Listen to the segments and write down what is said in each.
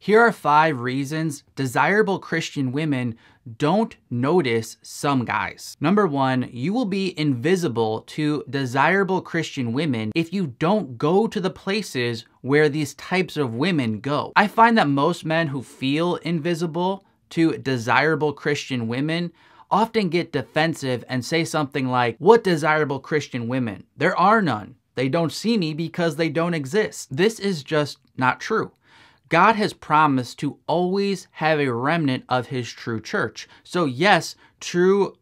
Here are 5 reasons desirable Christian women don't notice some guys. Number 1, you will be invisible to desirable Christian women if you don't go to the places where these types of women go. I find that most men who feel invisible to desirable Christian women often get defensive and say something like, "What desirable Christian women? There are none. They don't see me because they don't exist." This is just not true. God has promised to always have a remnant of his true church. So yes, true,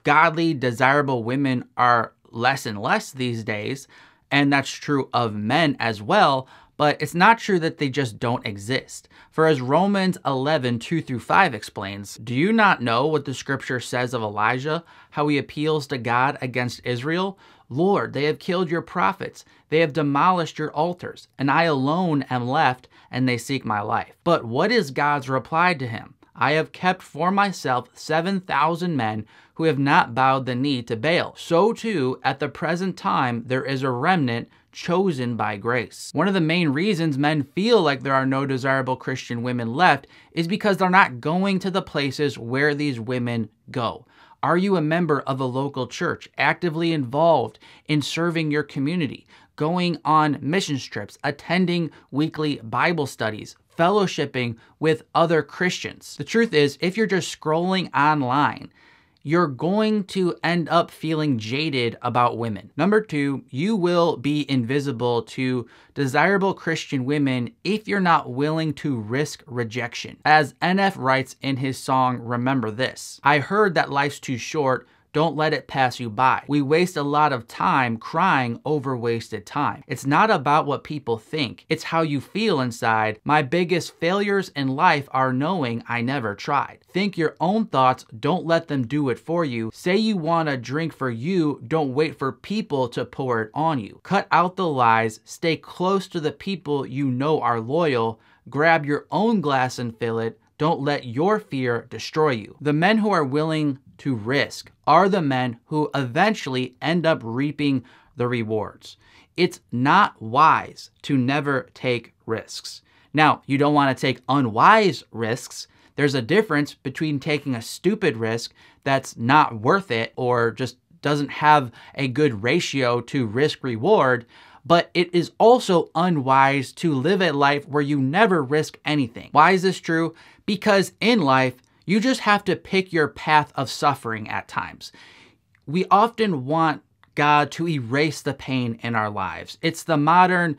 godly, desirable women are less and less these days, and that's true of men as well, but it's not true that they just don't exist. For as Romans 11, 2-5 explains, "Do you not know what the scripture says of Elijah, how he appeals to God against Israel? Lord, they have killed your prophets. They have demolished your altars, and I alone am left, and they seek my life." But what is God's reply to him? "I have kept for myself 7,000 men who have not bowed the knee to Baal. So too, at the present time, there is a remnant chosen by grace." One of the main reasons men feel like there are no desirable Christian women left is because they're not going to the places where these women go. Are you a member of a local church, actively involved in serving your community, going on mission trips, attending weekly Bible studies, fellowshipping with other Christians? The truth is, if you're just scrolling online, you're going to end up feeling jaded about women. Number 2, you will be invisible to desirable Christian women if you're not willing to risk rejection. As NF writes in his song, "Remember This," "I heard that life's too short. Don't let it pass you by. We waste a lot of time crying over wasted time. It's not about what people think. It's how you feel inside. My biggest failures in life are knowing I never tried. Think your own thoughts. Don't let them do it for you. Say you want a drink for you. Don't wait for people to pour it on you. Cut out the lies. Stay close to the people you know are loyal. Grab your own glass and fill it. Don't let your fear destroy you." The men who are willing to risk are the men who eventually end up reaping the rewards. It's not wise to never take risks. Now, you don't want to take unwise risks. There's a difference between taking a stupid risk that's not worth it or just doesn't have a good ratio to risk reward, but it is also unwise to live a life where you never risk anything. Why is this true? Because in life, you just have to pick your path of suffering at times. We often want God to erase the pain in our lives. It's the modern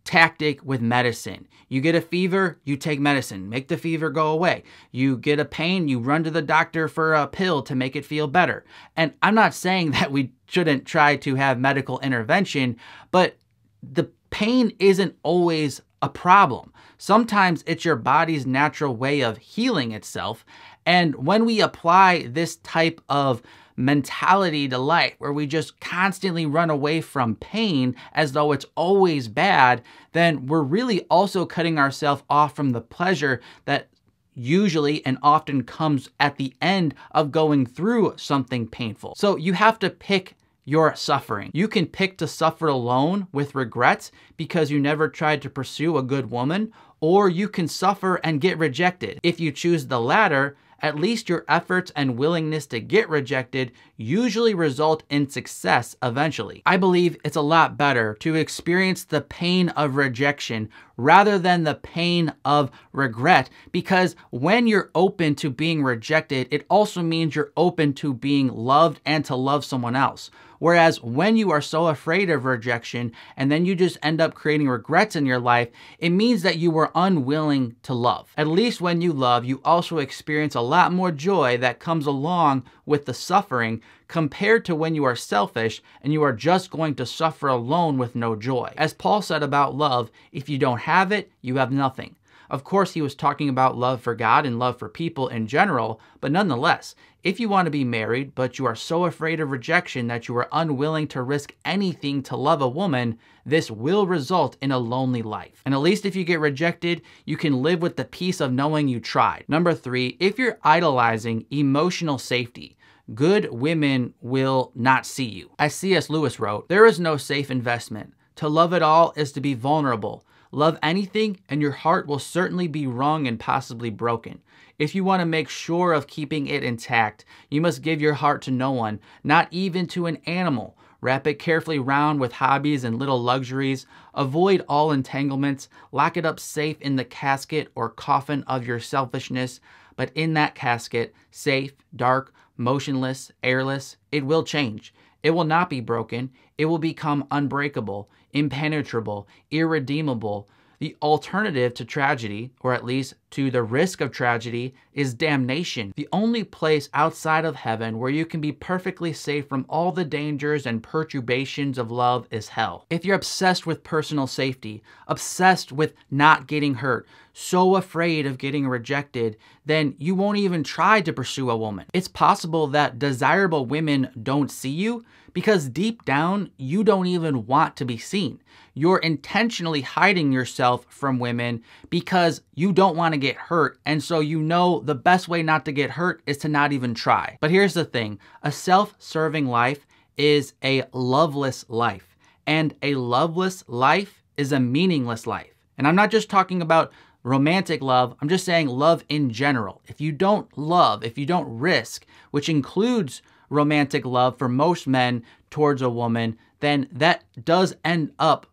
tactic with medicine. You get a fever, you take medicine, make the fever go away. You get a pain, you run to the doctor for a pill to make it feel better. And I'm not saying that we shouldn't try to have medical intervention, but the pain isn't always a problem. Sometimes it's your body's natural way of healing itself. And when we apply this type of mentality to life, where we just constantly run away from pain as though it's always bad, then we're really also cutting ourselves off from the pleasure that usually and often comes at the end of going through something painful. So you have to pick your suffering. You can pick to suffer alone with regrets because you never tried to pursue a good woman, or you can suffer and get rejected. If you choose the latter, at least your efforts and willingness to get rejected usually result in success eventually. I believe it's a lot better to experience the pain of rejection rather than the pain of regret, because when you're open to being rejected, it also means you're open to being loved and to love someone else. Whereas when you are so afraid of rejection and then you just end up creating regrets in your life, it means that you were unwilling to love. At least when you love, you also experience a lot more joy that comes along with the suffering compared to when you are selfish and you are just going to suffer alone with no joy. As Paul said about love, if you don't have it, you have nothing. Of course, he was talking about love for God and love for people in general, but nonetheless, if you want to be married, but you are so afraid of rejection that you are unwilling to risk anything to love a woman, this will result in a lonely life. And at least if you get rejected, you can live with the peace of knowing you tried. Number 3, if you're idolizing emotional safety, good women will not see you. As C.S. Lewis wrote, "There is no safe investment. To love at all is to be vulnerable. Love anything, and your heart will certainly be wrung and possibly broken. If you want to make sure of keeping it intact, you must give your heart to no one, not even to an animal. Wrap it carefully round with hobbies and little luxuries. Avoid all entanglements. Lock it up safe in the casket or coffin of your selfishness. But in that casket, safe, dark, motionless, airless, it will change. It will not be broken. It will become unbreakable, impenetrable, irredeemable. The alternative to tragedy, or at least to the risk of tragedy, is damnation. The only place outside of heaven where you can be perfectly safe from all the dangers and perturbations of love is hell. If you're obsessed with personal safety, obsessed with not getting hurt, so afraid of getting rejected, then you won't even try to pursue a woman. It's possible that desirable women don't see you because deep down, you don't even want to be seen. You're intentionally hiding yourself from women because you don't want to get hurt, and so you know the best way not to get hurt is to not even try. But here's the thing, a self-serving life is a loveless life, and a loveless life is a meaningless life. And I'm not just talking about romantic love, I'm just saying love in general. If you don't love, if you don't risk, which includes romantic love for most men towards a woman, then that does end up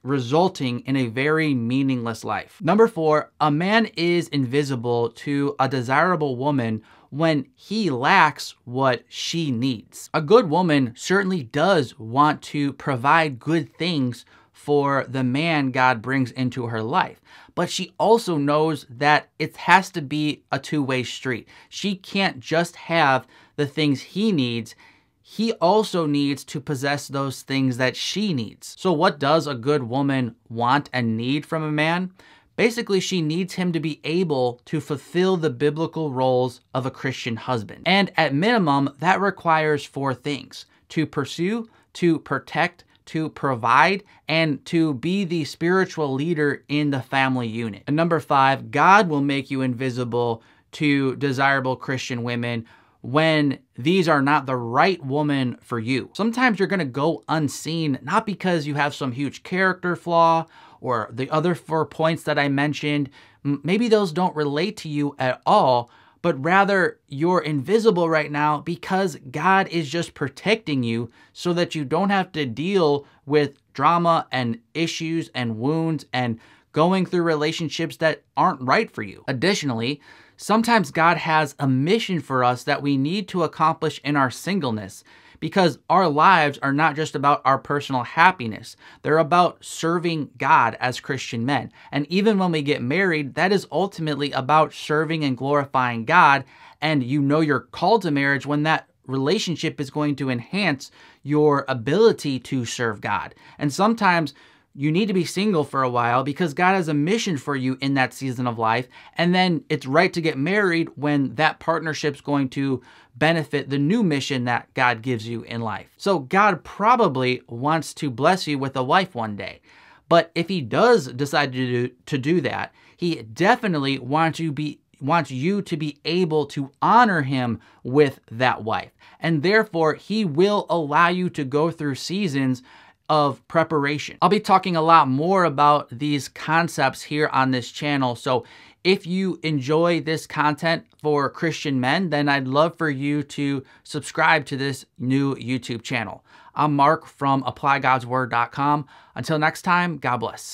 resulting in a very meaningless life. Number 4, a man is invisible to a desirable woman when he lacks what she needs. A good woman certainly does want to provide good things for the man God brings into her life, but she also knows that it has to be a two-way street. She can't just have the things he needs. He also needs to possess those things that she needs. So what does a good woman want and need from a man? Basically, she needs him to be able to fulfill the biblical roles of a Christian husband. And at minimum, that requires 4 things: to pursue, to protect, to provide, and to be the spiritual leader in the family unit. And number 5, God will make you invisible to desirable Christian women when these are not the right woman for you. Sometimes you're going to go unseen, not because you have some huge character flaw or the other 4 points that I mentioned. Maybe those don't relate to you at all, but rather you're invisible right now because God is just protecting you so that you don't have to deal with drama and issues and wounds and going through relationships that aren't right for you. Additionally, sometimes God has a mission for us that we need to accomplish in our singleness, because our lives are not just about our personal happiness. They're about serving God as Christian men. And even when we get married, that is ultimately about serving and glorifying God. And you know you're called to marriage when that relationship is going to enhance your ability to serve God. And sometimes you need to be single for a while because God has a mission for you in that season of life. And then it's right to get married when that partnership's going to benefit the new mission that God gives you in life. So God probably wants to bless you with a wife one day. But if he does decide to do that, he definitely wants you to be able to honor him with that wife. And therefore, he will allow you to go through seasons of preparation. I'll be talking a lot more about these concepts here on this channel. So if you enjoy this content for Christian men, then I'd love for you to subscribe to this new YouTube channel. I'm Mark from applygodsword.com. Until next time, God bless.